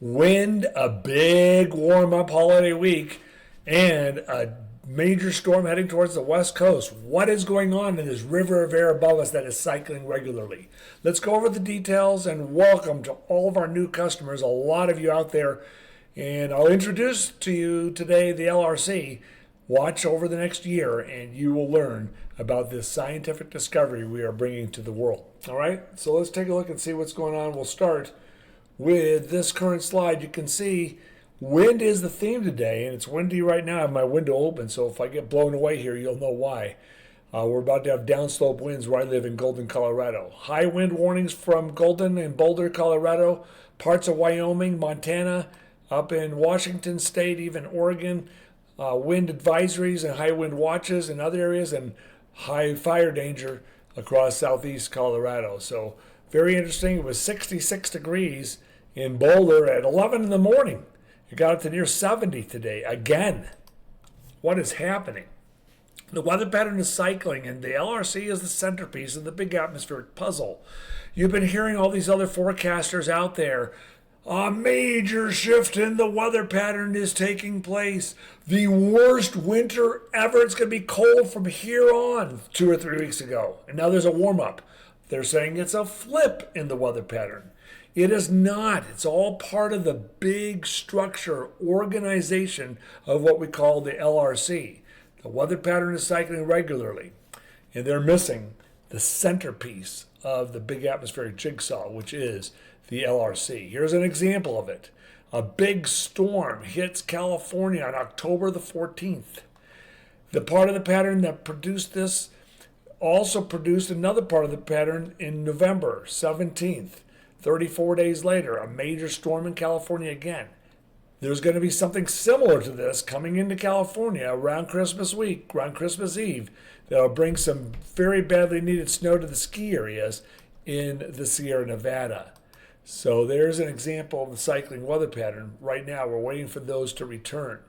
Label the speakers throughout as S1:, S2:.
S1: wind, a big warm-up holiday week, and a major storm heading towards the west coast. What is going on in this river of air above us that is cycling regularly? Let's go over the details, and welcome to all of our new customers, a lot of you out there. And I'll introduce to you today the LRC. Watch over the next year and you will learn about this scientific discovery we are bringing to the world. All right, so let's take a look and see what's going on. We'll start with this current slide. You can see wind is the theme today, and it's windy right now. I have my window open, so if I get blown away here, you'll know why. We're about to have downslope winds where I live in Golden, Colorado. High wind warnings from Golden and Boulder, Colorado, parts of Wyoming, Montana, up in Washington State, even Oregon. Wind advisories and high wind watches in other areas, and high fire danger across southeast Colorado. So very interesting. It was 66 degrees in Boulder at 11 in the morning. It got up to near 70 today again. What is happening? The weather pattern is cycling, and the LRC is the centerpiece of the big atmospheric puzzle. You've been hearing all these other forecasters out there. A major shift in the weather pattern is taking place. The worst winter ever. It's going to be cold from here on 2 or 3 weeks ago. And now there's a warm up. They're saying it's a flip in the weather pattern. It is not. It's all part of the big structure, organization of what we call the LRC. The weather pattern is cycling regularly. And they're missing the centerpiece of the big atmospheric jigsaw, which is the LRC. Here's an example of it. A big storm hits California on October the 14th. The part of the pattern that produced this also produced another part of the pattern in November 17th. 34 days later, a major storm in California again. There's going to be something similar to this coming into California around Christmas week, around Christmas Eve, that'll bring some very badly needed snow to the ski areas in the Sierra Nevada. So there's an example of the cycling weather pattern. Right now, we're waiting for those to return.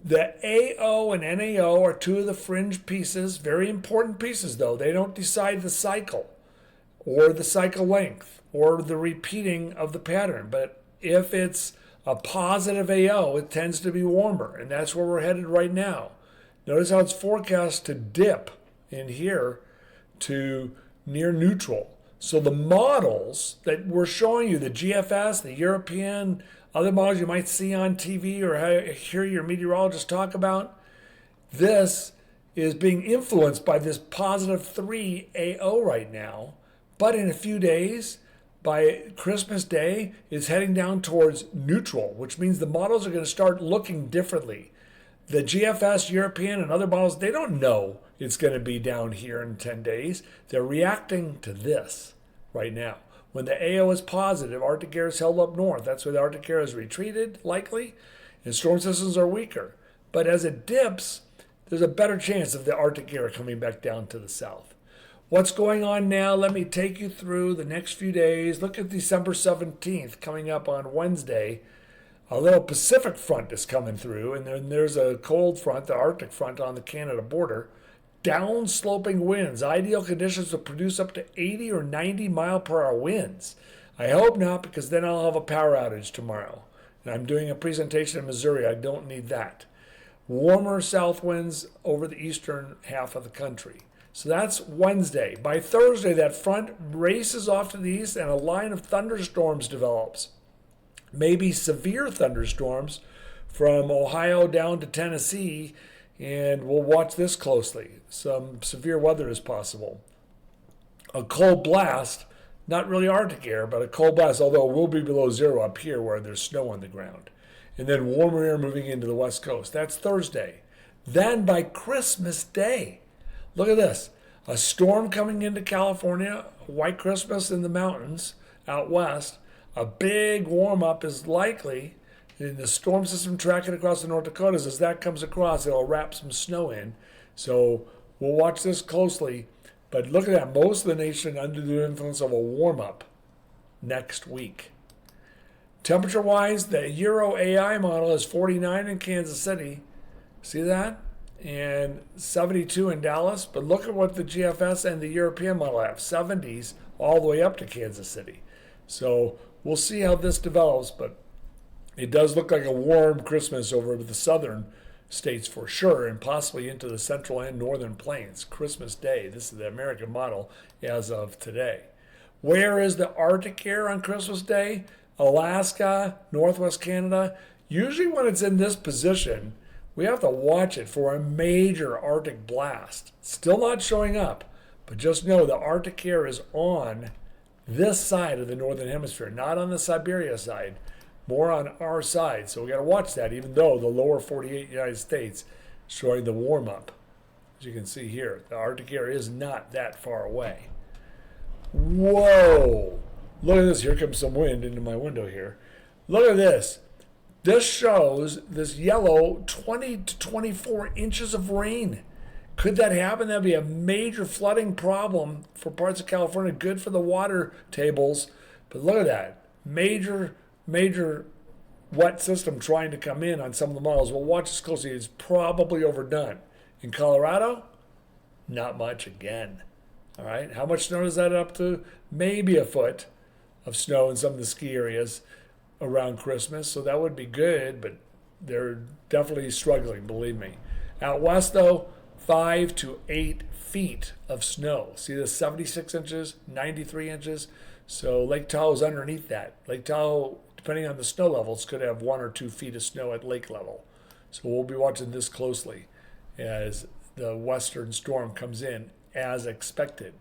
S1: The AO and NAO are two of the fringe pieces, very important pieces though. They don't decide the cycle or the cycle length or the repeating of the pattern. But if it's a positive AO, it tends to be warmer, and that's where we're headed right now. Notice how it's forecast to dip in here to near neutral. So the models that we're showing you, the GFS, the European, other models you might see on TV or hear your meteorologist talk about, this is being influenced by this positive 3 AO right now. But in a few days, by Christmas Day, it's heading down towards neutral, which means the models are going to start looking differently. The GFS, European, and other models, they don't know it's going to be down here in 10 days. They're reacting to this right now. When the AO is positive, Arctic air is held up north. That's where the Arctic air is retreated, likely, and storm systems are weaker. But as it dips, there's a better chance of the Arctic air coming back down to the south. What's going on now? Let me take you through the next few days. Look at December 17th coming up on Wednesday. A little Pacific front is coming through, and then there's a cold front, the Arctic front on the Canada border. Down-sloping winds, ideal conditions to produce up to 80 or 90 mile per hour winds. I hope not, because then I'll have a power outage tomorrow. And I'm doing a presentation in Missouri. I don't need that. Warmer south winds over the eastern half of the country. So that's Wednesday. By Thursday, that front races off to the east and a line of thunderstorms develops. Maybe severe thunderstorms from Ohio down to Tennessee, and we'll watch this closely. Some severe weather is possible. A cold blast, not really Arctic air, but a cold blast, although it will be below zero up here where there's snow on the ground. And then warmer air moving into the west coast. That's Thursday. Then by Christmas Day, look at this. A storm coming into California, a white Christmas in the mountains out west. A big warm-up is likely in the storm system tracking across the North Dakotas. As that comes across, it'll wrap some snow in. So we'll watch this closely. But look at that. Most of the nation under the influence of a warm-up next week. Temperature-wise, the Euro AI model is 49 in Kansas City. See that? And 72 in Dallas. But look at what the GFS and the European model have. 70s all the way up to Kansas City. So we'll see how this develops, but it does look like a warm Christmas over the southern states for sure, and possibly into the central and northern plains. Christmas Day. This is the American model as of today. Where is the Arctic air on Christmas Day? Alaska, Northwest Canada. Usually when it's in this position, we have to watch it for a major Arctic blast. Still not showing up, but just know the Arctic air is on this side of the northern hemisphere, not on the Siberia side, more on our side. So we got to watch that, even though the lower 48 United States is showing the warm up. As you can see here, the Arctic air is not that far away. Whoa! Look at this. Here comes some wind into my window here. Look at this. This shows this yellow 20 to 24 inches of rain. Could that happen? That'd be a major flooding problem for parts of California. Good for the water tables. But look at that. Major wet system trying to come in on some of the models. We'll watch this closely. It's probably overdone. In Colorado, not much again. All right. How much snow is that up to? Maybe a foot of snow in some of the ski areas around Christmas. So that would be good, but they're definitely struggling, believe me. Out west, though, 5 to 8 feet of snow. See the 76 inches, 93 inches. So Lake Tahoe is underneath that. Lake Tahoe, depending on the snow levels, could have 1 or 2 feet of snow at lake level. So we'll be watching this closely as the western storm comes in as expected.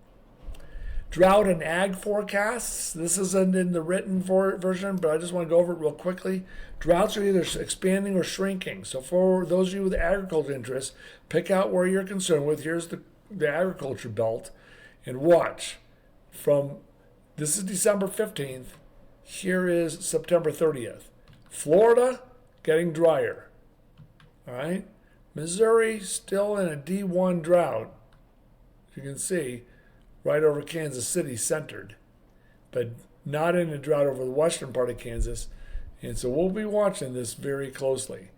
S1: Drought and ag forecasts. This isn't in the written version, but I just want to go over it real quickly. Droughts are either expanding or shrinking. So for those of you with agriculture interests, pick out where you're concerned with. Here's the agriculture belt, and watch. This is December 15th. Here is September 30th. Florida getting drier. All right. Missouri still in a D1 drought. As you can see, right over Kansas City centered, but not in a drought over the western part of Kansas. And so we'll be watching this very closely.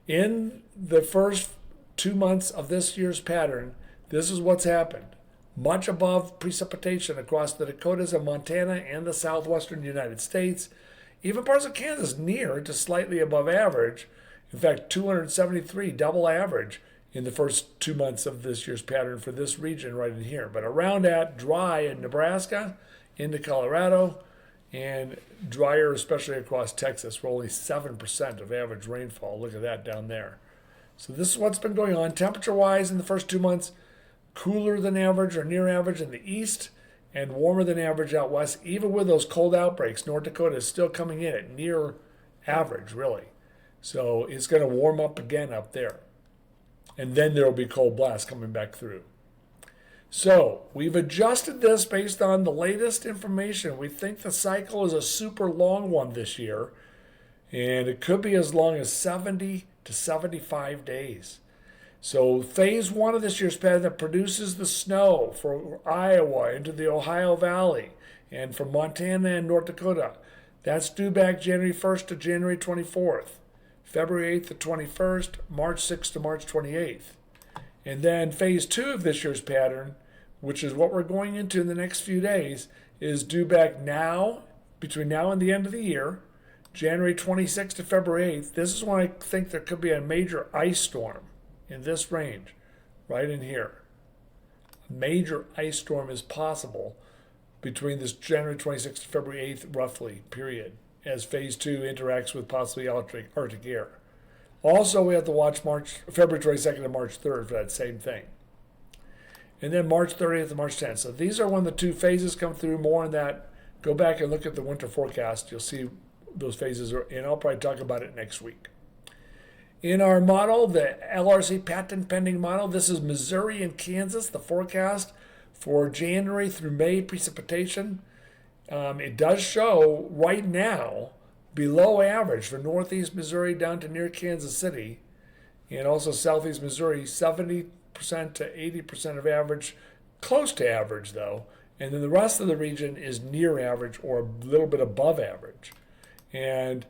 S1: In the first 2 months of this year's pattern, this is what's happened. Much above precipitation across the Dakotas and Montana and the southwestern United States. Even parts of Kansas near to slightly above average. In fact, 273 double average in the first 2 months of this year's pattern for this region right in here. But around that, dry in Nebraska, into Colorado, and drier especially across Texas, where only 7% of average rainfall. Look at that down there. So this is what's been going on. Temperature-wise in the first 2 months, cooler than average or near average in the east, and warmer than average out west. Even with those cold outbreaks, North Dakota is still coming in at near average, really. So it's going to warm up again up there. And then there will be cold blasts coming back through. So we've adjusted this based on the latest information. We think the cycle is a super long one this year, and it could be as long as 70 to 75 days. So phase 1 of this year's pattern that produces the snow for Iowa into the Ohio Valley and from Montana and North Dakota, that's due back January 1st to January 24th. February 8th to 21st, March 6th to March 28th. And then phase 2 of this year's pattern, which is what we're going into in the next few days, is due back now, between now and the end of the year, January 26th to February 8th. This is when I think there could be a major ice storm in this range, right in here. A major ice storm is possible between this January 26th to February 8th, roughly, period, as phase 2 interacts with possibly Arctic air. Also, we have to watch February 22nd and March 3rd for that same thing. And then March 30th and March 10th. So these are when the 2 phases come through. More on that. Go back and look at the winter forecast. You'll see those phases, and I'll probably talk about it next week. In our model, the LRC patent pending model, this is Missouri and Kansas, the forecast for January through May precipitation. It does show right now below average for northeast Missouri down to near Kansas City, and also southeast Missouri, 70% to 80% of average, close to average though, and then the rest of the region is near average or a little bit above average. And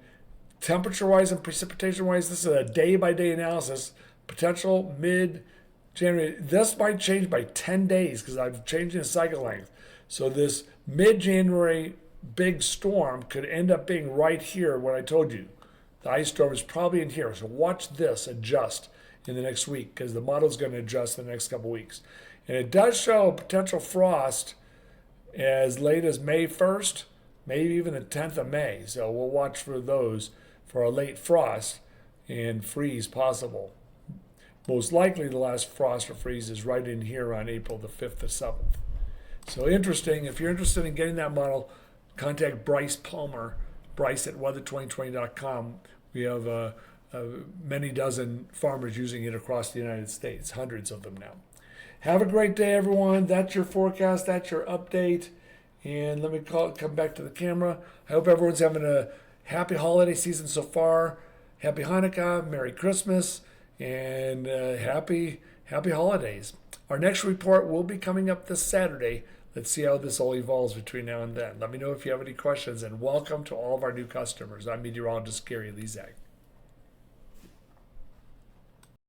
S1: temperature-wise and precipitation-wise, this is a day-by-day analysis. Potential mid-January. This might change by 10 days because I'm changing the cycle length. So this mid-January big storm could end up being right here when I told you. The ice storm is probably in here. So watch this adjust in the next week because the model's going to adjust in the next couple weeks. And it does show potential frost as late as May 1st, maybe even the 10th of May. So we'll watch for those for a late frost and freeze possible. Most likely the last frost or freeze is right in here on April the 5th or 7th. So interesting. If you're interested in getting that model, contact Bryce Palmer, Bryce at weather2020.com. We have many dozen farmers using it across the United States, hundreds of them now. Have a great day, everyone. That's your forecast. That's your update. And let me come back to the camera. I hope everyone's having a happy holiday season so far. Happy Hanukkah, Merry Christmas, and happy holidays. Our next report will be coming up this Saturday. Let's see how this all evolves between now and then. Let me know if you have any questions, and welcome to all of our new customers. I'm meteorologist Gary Lezak.